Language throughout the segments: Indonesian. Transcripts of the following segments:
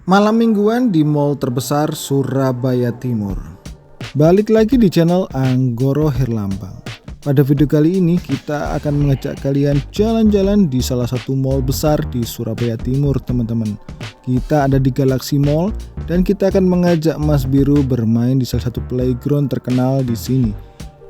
Malam mingguan di mall terbesar Surabaya Timur. Balik lagi di channel Anggoro Herlambang. Pada video kali ini kita akan mengajak kalian jalan-jalan di salah satu mall besar di Surabaya Timur, teman-teman. Kita ada di Galaxy Mall dan kita akan mengajak Mas Biru bermain di salah satu playground terkenal di sini.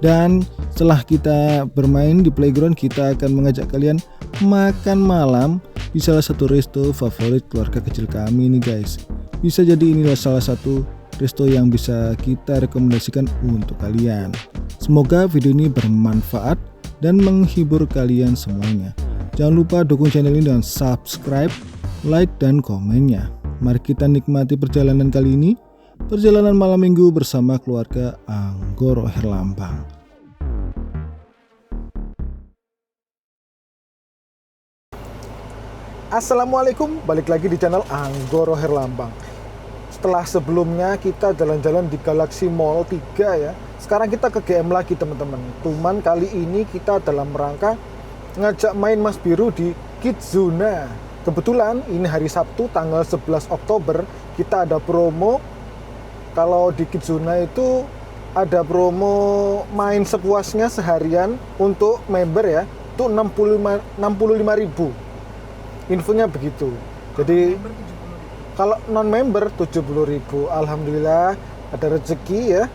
Dan setelah kita bermain di playground, kita akan mengajak kalian makan malam di salah satu resto favorit keluarga kecil kami nih guys. Bisa jadi inilah salah satu resto yang bisa kita rekomendasikan untuk kalian. Semoga video ini bermanfaat dan menghibur kalian semuanya. Jangan lupa dukung channel ini dengan subscribe, like, dan komennya. Mari kita nikmati perjalanan kali ini. Perjalanan malam minggu bersama keluarga Anggoro Herlambang. Assalamualaikum, balik lagi di channel Anggoro Herlambang. Setelah sebelumnya kita jalan-jalan di Galaxy Mall 3 ya. Sekarang kita ke GM lagi teman-teman. Cuman kali ini kita dalam rangka ngajak main Mas Biru di Kidzuna. Kebetulan ini hari Sabtu tanggal 11 Oktober kita ada promo. Kalau di Kidzuna itu ada promo main sepuasnya seharian untuk member ya, itu 65.000. Infonya begitu. Jadi kalau non member 70.000. Alhamdulillah ada rezeki ya.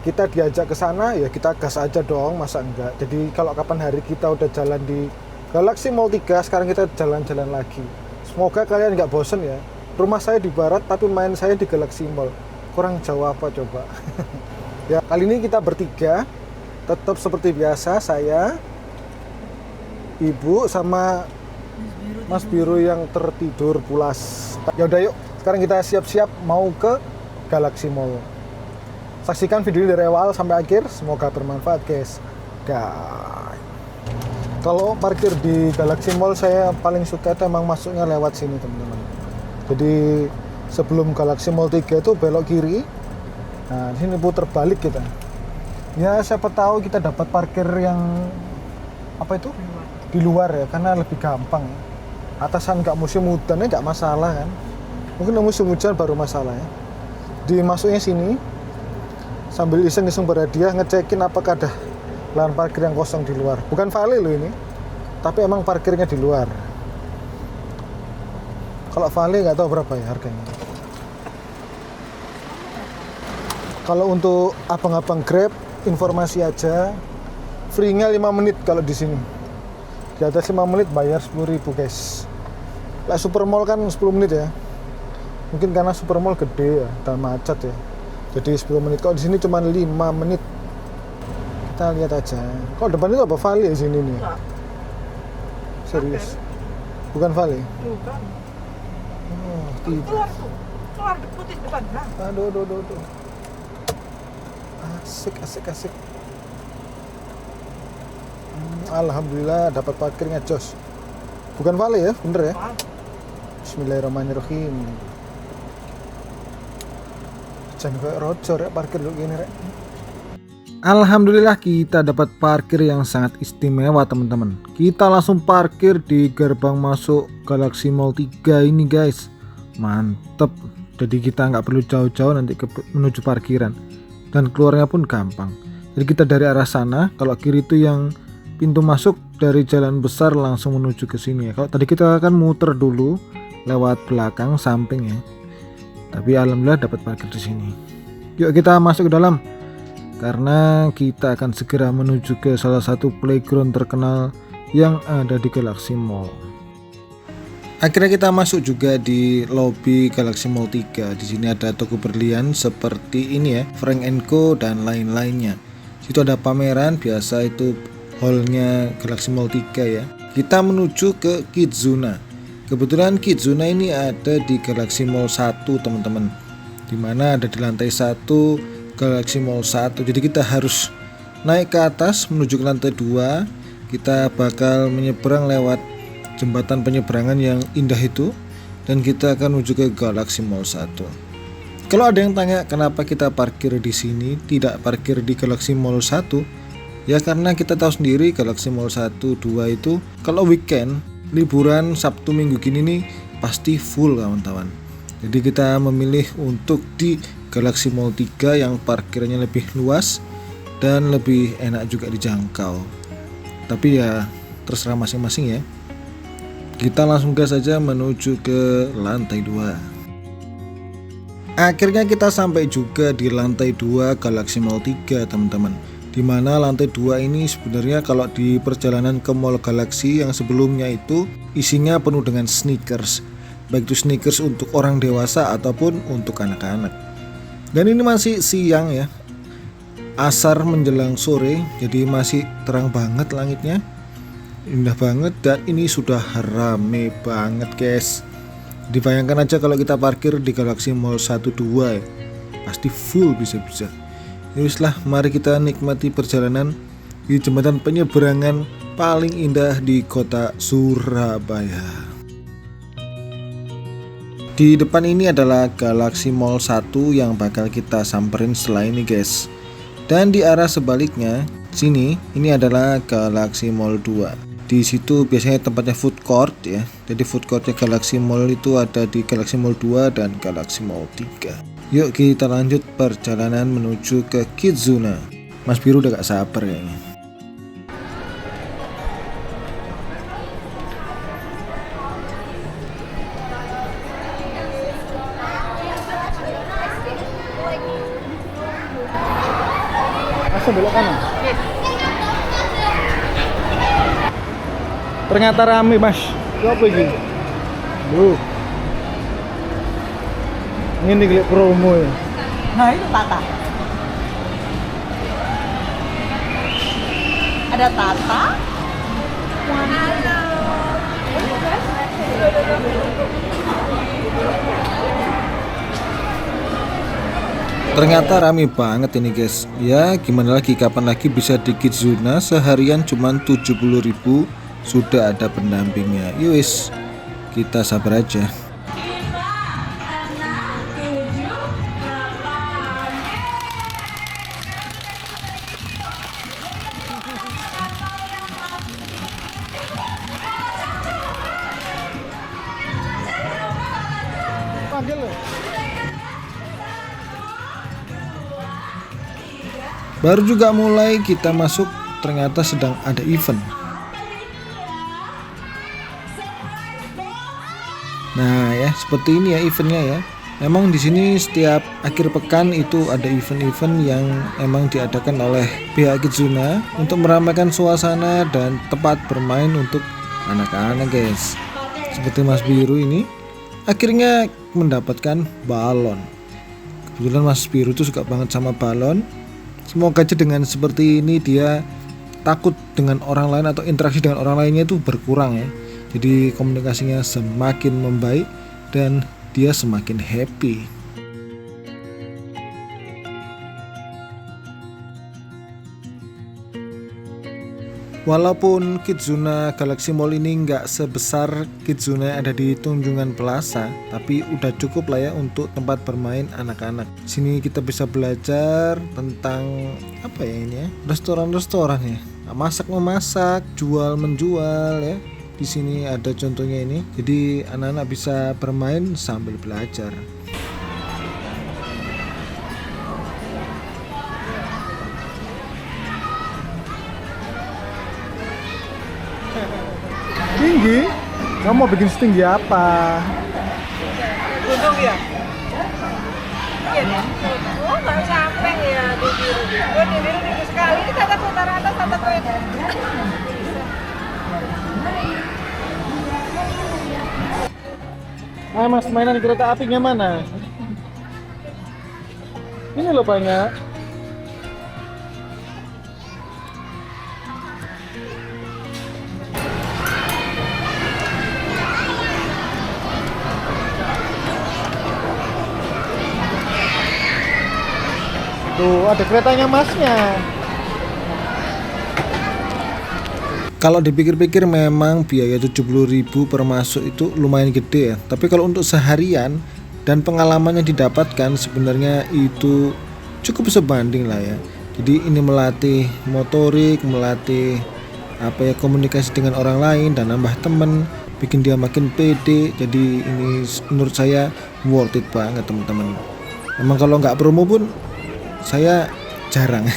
Kita diajak ke sana ya kita gas aja dong, masa enggak. Jadi kalau kapan hari kita udah jalan di Galaxy Mall 3, sekarang kita jalan-jalan lagi. Semoga kalian nggak bosen ya. Rumah saya di barat tapi main saya di Galaxy Mall. Kurang jauh apa coba. Ya, kali ini kita bertiga. Tetap seperti biasa, saya, Ibu, sama Mas Biru yang tertidur pulas. Ya udah yuk, sekarang kita siap-siap mau ke Galaxy Mall. Saksikan video ini dari awal sampai akhir, semoga bermanfaat guys. Kalau parkir di Galaxy Mall saya paling suka itu emang masuknya lewat sini teman-teman. Jadi sebelum Galaxy Mall 3 itu belok kiri. Nah, di sini putar balik kita. Ya, siapa tahu kita dapat parkir yang apa itu? Di luar ya, karena lebih gampang. Atasan nggak musim hujan ya nggak masalah kan. Mungkin musim hujan baru masalah ya. Dimasuknya sini sambil iseng-iseng berhadiah ngecekin apakah ada lahan parkir yang kosong di luar. Bukan vale loh ini, tapi emang parkirnya di luar. Kalau vale nggak tahu berapa ya harganya. Kalau untuk abang-abang Grab, informasi aja, free-nya 5 menit kalau di sini. Di atas 5 menit bayar 10.000 guys. Lah Supermall kan 10 menit ya. Mungkin karena Supermall gede ya, dan macet ya. Jadi 10 menit. Kalau di sini cuma 5 menit. Kita lihat aja. Kalau depan itu apa vale di sini nih? Serius. Bukan vale? Bukan. Oh, tidak. Keluar putih depan. Aduh. Asik. Alhamdulillah dapat parkirnya jos. Bukan vale ya, bener ya? Bismillahirrahmanirrahim. Jangan kayak rojor ya parkir dulu gini rek. Alhamdulillah kita dapat parkir yang sangat istimewa teman-teman. Kita langsung parkir di gerbang masuk Galaxy Mall 3 ini guys. Mantep. Jadi kita nggak perlu jauh-jauh nanti menuju parkiran. Dan keluarnya pun gampang. Jadi kita dari arah sana, kalau kiri itu yang pintu masuk dari jalan besar langsung menuju ke sini ya. Kalau tadi kita akan muter dulu lewat belakang samping ya. Tapi alhamdulillah dapat parkir di sini. Yuk kita masuk ke dalam. Karena kita akan segera menuju ke salah satu playground terkenal yang ada di Galaxy Mall. Akhirnya kita masuk juga di lobi Galaxy Mall 3. Di sini ada toko berlian seperti ini ya, Frank & Co dan lain-lainnya. Situ ada pameran, biasa itu hallnya Galaxy Mall 3 ya. Kita menuju ke Kidzuna. Kebetulan Kidzuna ini ada di Galaxy Mall 1 teman-teman. Dimana ada di lantai 1 Galaxy Mall 1. Jadi kita harus naik ke atas menuju ke lantai 2. Kita bakal menyeberang lewat jembatan penyeberangan yang indah itu, dan kita akan menuju ke Galaxy Mall 1. Kalau ada yang tanya kenapa kita parkir di sini, tidak parkir di Galaxy Mall 1, ya karena kita tahu sendiri Galaxy Mall 1, 2 itu kalau weekend, liburan Sabtu Minggu gini nih pasti full kawan-kawan. Jadi kita memilih untuk di Galaxy Mall 3 yang parkirnya lebih luas dan lebih enak juga dijangkau. Tapi ya terserah masing-masing ya. Kita langsung gas saja menuju ke lantai 2. Akhirnya kita sampai juga di lantai 2 Galaxy Mall 3 teman-teman. Dimana lantai 2 ini sebenarnya kalau di perjalanan ke Mall Galaxy yang sebelumnya itu isinya penuh dengan sneakers. Baik itu sneakers untuk orang dewasa ataupun untuk anak-anak. Dan ini masih siang ya, asar menjelang sore, jadi masih terang banget langitnya, indah banget, dan ini sudah rame banget guys. Dibayangkan aja kalau kita parkir di Galaxy Mall 1-2 ya, pasti full bisa-bisa. Yuslah, mari kita nikmati perjalanan di jembatan penyeberangan paling indah di kota Surabaya. Di depan ini adalah Galaxy Mall 1 yang bakal kita samperin setelah ini guys. Dan di arah sebaliknya sini ini adalah Galaxy Mall 2. Di situ biasanya tempatnya food court ya. Jadi food courtnya Galaxy Mall itu ada di Galaxy Mall 2 dan Galaxy Mall 3. Yuk kita lanjut perjalanan menuju ke Kidzuna. Mas Biru udah gak sabar kayaknya. Belok kanan. Ternyata rame mas. Itu apa ini? Ini gila promo ya. Nah itu Tata. Ada Tata. Ternyata rame banget ini guys. Ya gimana lagi, kapan lagi bisa di Kidzuna seharian cuman 70.000 sudah ada pendampingnya. Yus, kita sabar aja. Panggil loh. Baru juga mulai kita masuk, ternyata sedang ada event. Nah ya, seperti ini ya eventnya ya. Emang di sini setiap akhir pekan itu ada event-event yang emang diadakan oleh pihak Kidzuna untuk meramaikan suasana dan tempat bermain untuk anak-anak guys. Seperti Mas Biru ini akhirnya mendapatkan balon. Kebetulan Mas Biru tuh suka banget sama balon. Semoga aja dengan seperti ini dia takut dengan orang lain atau interaksi dengan orang lainnya itu berkurang ya. Jadi komunikasinya semakin membaik dan dia semakin happy. Walaupun Kidzuna Galaxy Mall ini nggak sebesar Kidzuna yang ada di Tunjungan Plaza, tapi udah cukup lah ya untuk tempat bermain anak-anak. Sini kita bisa belajar tentang apa ya ini ya, restoran-restoran ya, masak memasak, jual menjual ya. Di sini ada contohnya ini, jadi anak-anak bisa bermain sambil belajar. Tinggi? Kamu mau bikin setinggi apa? Gunung ya? Iya. Oh nggak sampai ya di biru. Oh di biru tinggi sekali. Ini kata utara atas kata poin. Ah mas, mainan kereta apinya mana? Ini loh banyak. Tuh ada keretanya masnya. Kalau dipikir-pikir memang biaya 70.000 per masuk itu lumayan gede ya. Tapi kalau untuk seharian dan pengalaman yang didapatkan sebenarnya itu cukup sebanding lah ya. Jadi ini melatih motorik, melatih komunikasi dengan orang lain dan nambah temen. bikin dia makin pede. Jadi ini menurut saya worth it banget teman-teman. Emang kalau nggak promo pun saya jarang.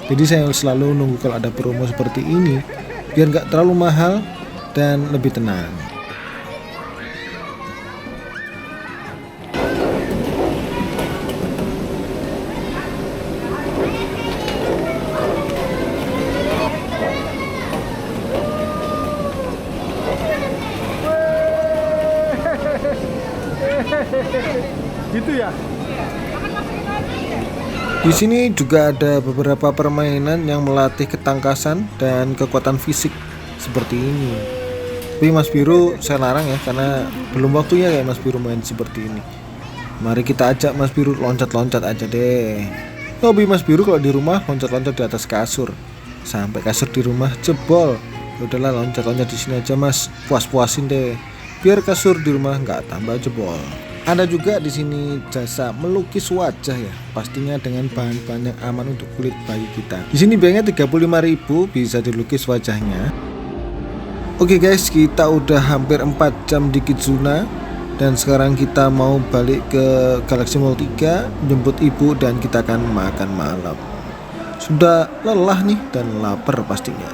Jadi saya selalu nunggu kalau ada promo seperti ini biar nggak terlalu mahal dan lebih tenang. Gitu ya. Di sini juga ada beberapa permainan yang melatih ketangkasan dan kekuatan fisik seperti ini. Tapi Mas Biru saya larang ya, karena belum waktunya kayak Mas Biru main seperti ini. Mari kita ajak Mas Biru loncat-loncat aja deh. Hobi Mas Biru kalau di rumah loncat-loncat di atas kasur, sampai kasur di rumah jebol. Udahlah loncat-loncat di sini aja Mas, puas-puasin deh, biar kasur di rumah nggak tambah jebol. Ada juga di sini jasa melukis wajah ya, pastinya dengan bahan-bahan yang aman untuk kulit bayi kita. Di sini biayanya 35.000 bisa dilukis wajahnya. Oke guys, kita udah hampir 4 jam di Kizuna dan sekarang kita mau balik ke Galaxy Mall 3 jemput ibu dan kita akan makan malam. Sudah lelah nih dan lapar pastinya.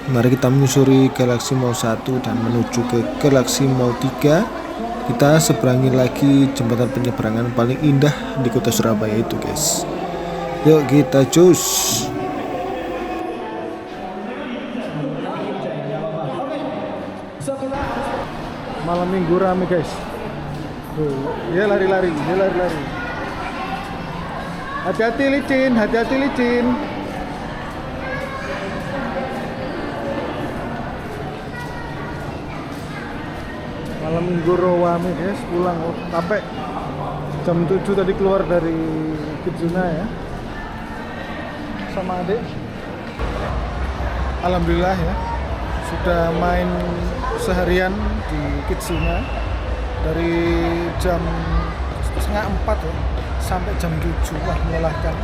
Mari kita menyusuri Galaxy Mall 1 dan menuju ke Galaxy Mall 3. Kita seberangi lagi jembatan penyeberangan paling indah di kota Surabaya itu guys. Yuk kita cus. Malam minggu rame guys. Tuh, dia lari-lari. Hati-hati licin. Malam minggu rame guys, pulang capek. Jam 7 tadi keluar dari Kizuna ya. Sama adik. Alhamdulillah ya. Sudah main seharian di Kizuna dari jam 3:30 ya sampai jam 7. Wah, melelahkan.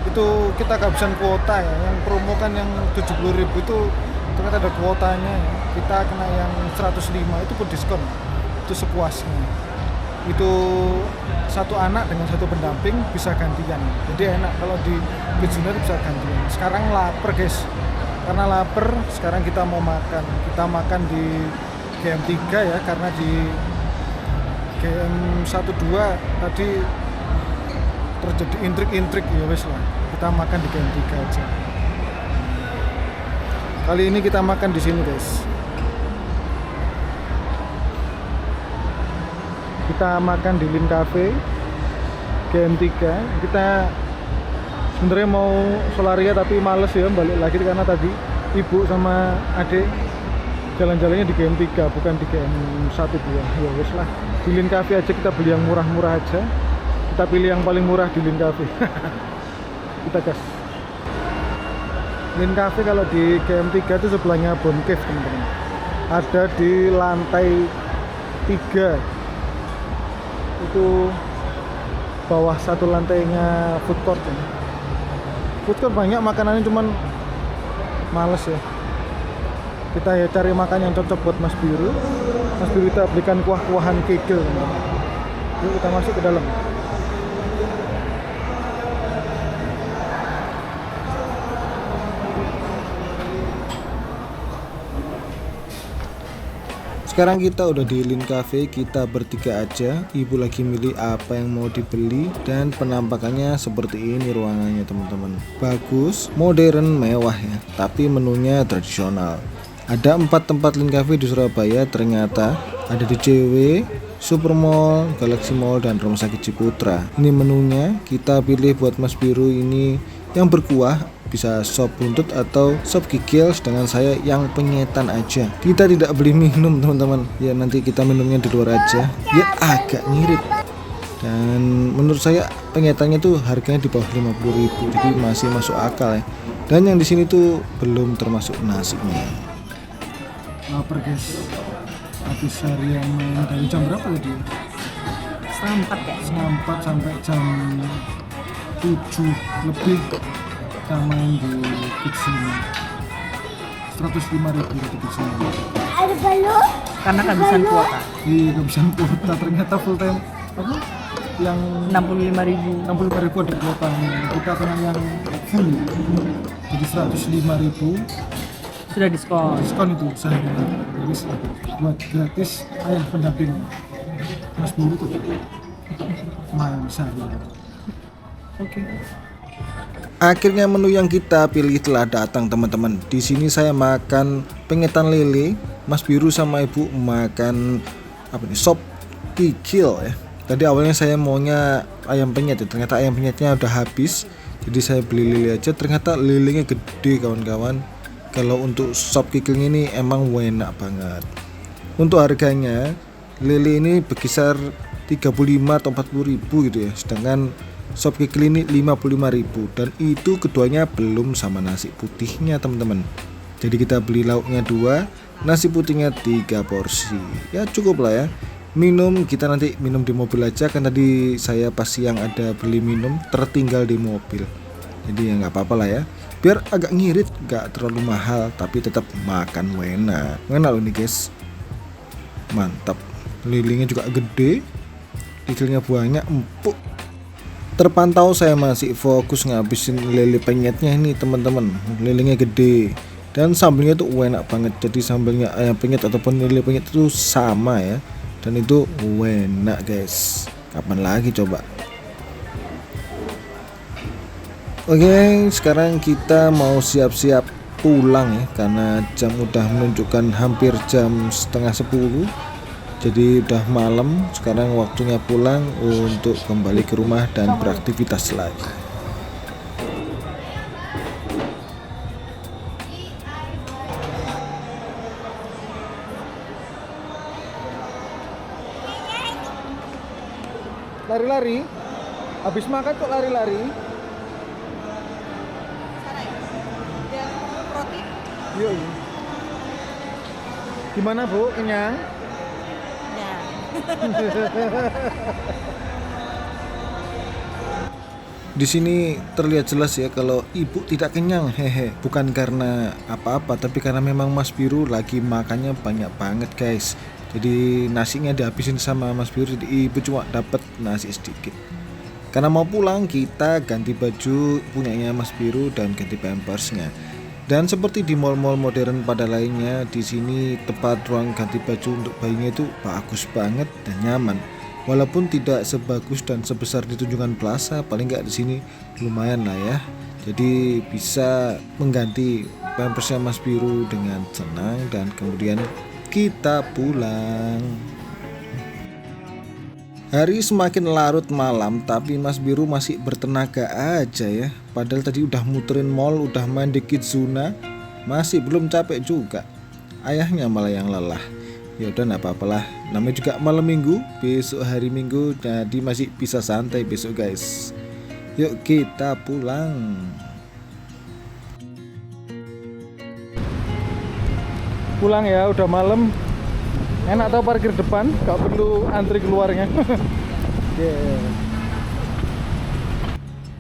Itu kita kehabisan kuota ya. Yang promo kan yang 70.000 itu ternyata ada kuotanya ya. Kita kena yang 105 itu pun diskon. Itu sepuasnya. Itu satu anak dengan satu pendamping bisa gantian. Jadi enak kalau di Kizuna itu bisa gantian. Sekarang lapar guys. Karena lapar, sekarang kita mau makan. Kita makan di GM3 ya, karena di GM12 tadi terjadi intrik-intrik ya wes lah. Kita makan di GM3 aja. Kali ini kita makan di sini guys. Kita makan di Lin Cafe GM3. Kita sebenarnya mau Solaria tapi males ya balik lagi karena tadi ibu sama adik jalan-jalannya di GM3 bukan di GM12. Ya wes lah, di Lin Cafe aja kita beli yang murah-murah aja. Kita pilih yang paling murah di Lin Cafe. Kita gas. Lin Cafe kalau di GM3 itu sebelahnya Bon Cave teman-teman. Ada di lantai 3. Itu bawah satu lantainya food court ya. Food court banyak makanannya, cuman males ya. Kita ya cari makan yang cocok buat Mas Biru. Mas Biru kita belikan kuah-kuahan kikil teman-teman. Yuk kita masuk ke dalam. Sekarang kita udah di Lin Cafe, kita bertiga aja. Ibu lagi milih apa yang mau dibeli dan penampakannya seperti ini ruangannya teman-teman. Bagus, modern, mewah ya, tapi menunya tradisional. Ada 4 tempat Lin Cafe di Surabaya ternyata. Ada di JW, Supermall, Galaxy Mall, dan Rumah Sakit Ciputra. Ini menunya, kita pilih buat Mas Biru ini yang berkuah, bisa sop buntut atau sop kikil, sedangkan saya yang penyetan aja. Kita tidak beli minum teman-teman ya, nanti kita minumnya di luar aja ya, agak ngirit. Dan menurut saya penyetannya tuh harganya di bawah 50.000, jadi masih masuk akal ya. Dan yang di sini tuh belum termasuk nasinya. Lapar guys. Habis harian main dari jam berapa tadi? Setengah 4 ya? Setengah 4 sampai jam 7 lebih. Kita main di Kizuna. 105.000 di Kizuna. Karena kehabisan kuota. Iya, kehabisan kuota ternyata full time apa? Yang 65.000. 65.000 ada kuotanya. Kita kena yang full. Jadi 105.000 Sudah diskon. diskon itu sehari. Jadi buat gratis ayah pendamping Mas Buru tuh main sehari. Oke. Akhirnya menu yang kita pilih telah datang teman-teman. Di sini saya makan pengetan lele, Mas Biru sama Ibu makan apa nih? Sop kikil ya. Tadi awalnya saya maunya ayam penyet ya, ternyata ayam penyetnya udah habis. Jadi saya beli lele aja, ternyata lelenya gede kawan-kawan. Kalau untuk sop kikilnya ini emang enak banget. Untuk harganya lele ini berkisar 35 atau 40.000 gitu ya. Sedangkan sop kikil ini 55.000 dan itu keduanya belum sama nasi putihnya teman-teman. Jadi kita beli lauknya 2, nasi putihnya 3 porsi. Ya cukup lah ya. Minum kita nanti minum di mobil aja, kan tadi saya pas siang ada beli minum tertinggal di mobil. Jadi ya nggak apa-apa lah ya. Biar agak ngirit, nggak terlalu mahal tapi tetap makan enak. Enak loh nih guys. Mantap. Lilingnya juga gede, kikilnya banyak, empuk. Terpantau saya masih fokus ngabisin lele penyetnya ini teman-teman. Lelenya gede dan sambelnya tuh enak banget. Jadi sambelnya ayam penyet ataupun lele penyet itu sama ya. Dan itu enak guys. Kapan lagi coba? Oke, sekarang kita mau siap-siap pulang ya, karena jam udah menunjukkan hampir jam setengah 10. Jadi udah malam, sekarang waktunya pulang untuk kembali ke rumah dan beraktivitas lagi. Lari-lari? Habis makan kok lari-lari? Iya, iya. Gimana Bu, kenyang? Ya. Di sini terlihat jelas ya kalau ibu tidak kenyang, hehe. Bukan karena apa-apa, tapi karena memang Mas Biru lagi makannya banyak banget guys. Jadi nasinya dihabisin sama Mas Biru, jadi ibu cuma dapat nasi sedikit. Karena mau pulang kita ganti baju punyanya Mas Biru dan ganti pampersnya. Dan seperti di mall-mall modern pada lainnya, di sini tempat ruang ganti baju untuk bayinya itu bagus banget dan nyaman. Walaupun tidak sebagus dan sebesar di Tunjungan Plaza, paling nggak di sini lumayan lah ya. Jadi bisa mengganti pampersnya Mas Biru dengan senang dan kemudian kita pulang. Hari semakin larut malam tapi Mas Biru masih bertenaga aja ya. Padahal tadi udah muterin mall, udah main di Kidzuna, masih belum capek juga. Ayahnya malah yang lelah. Ya udah nggak apa-apalah, namanya juga malam minggu, besok hari Minggu, jadi masih bisa santai besok guys. Yuk kita pulang. Pulang ya, udah malam. Enak tau parkir depan, gak perlu antri keluarnya. Yeah.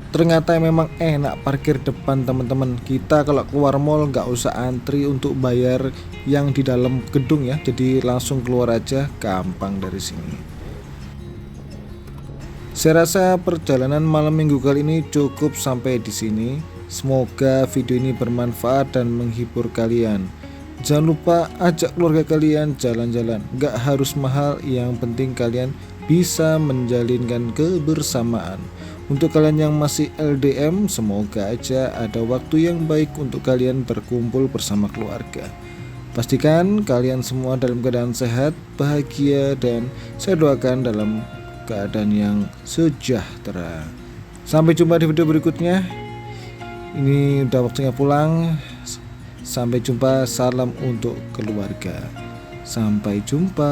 Ternyata memang enak parkir depan teman-teman. Kita kalau keluar mall nggak usah antri untuk bayar yang di dalam gedung ya. Jadi langsung keluar aja, gampang dari sini. Saya rasa perjalanan malam minggu kali ini cukup sampai di sini. Semoga video ini bermanfaat dan menghibur kalian. Jangan lupa ajak keluarga kalian jalan-jalan. Nggak harus mahal, yang penting kalian bisa menjalinkan kebersamaan. Untuk kalian yang masih LDM, semoga aja ada waktu yang baik untuk kalian berkumpul bersama keluarga. Pastikan kalian semua dalam keadaan sehat, bahagia, dan saya doakan dalam keadaan yang sejahtera. Sampai jumpa di video berikutnya. Ini udah waktunya pulang. Sampai jumpa, salam untuk keluarga. Sampai jumpa.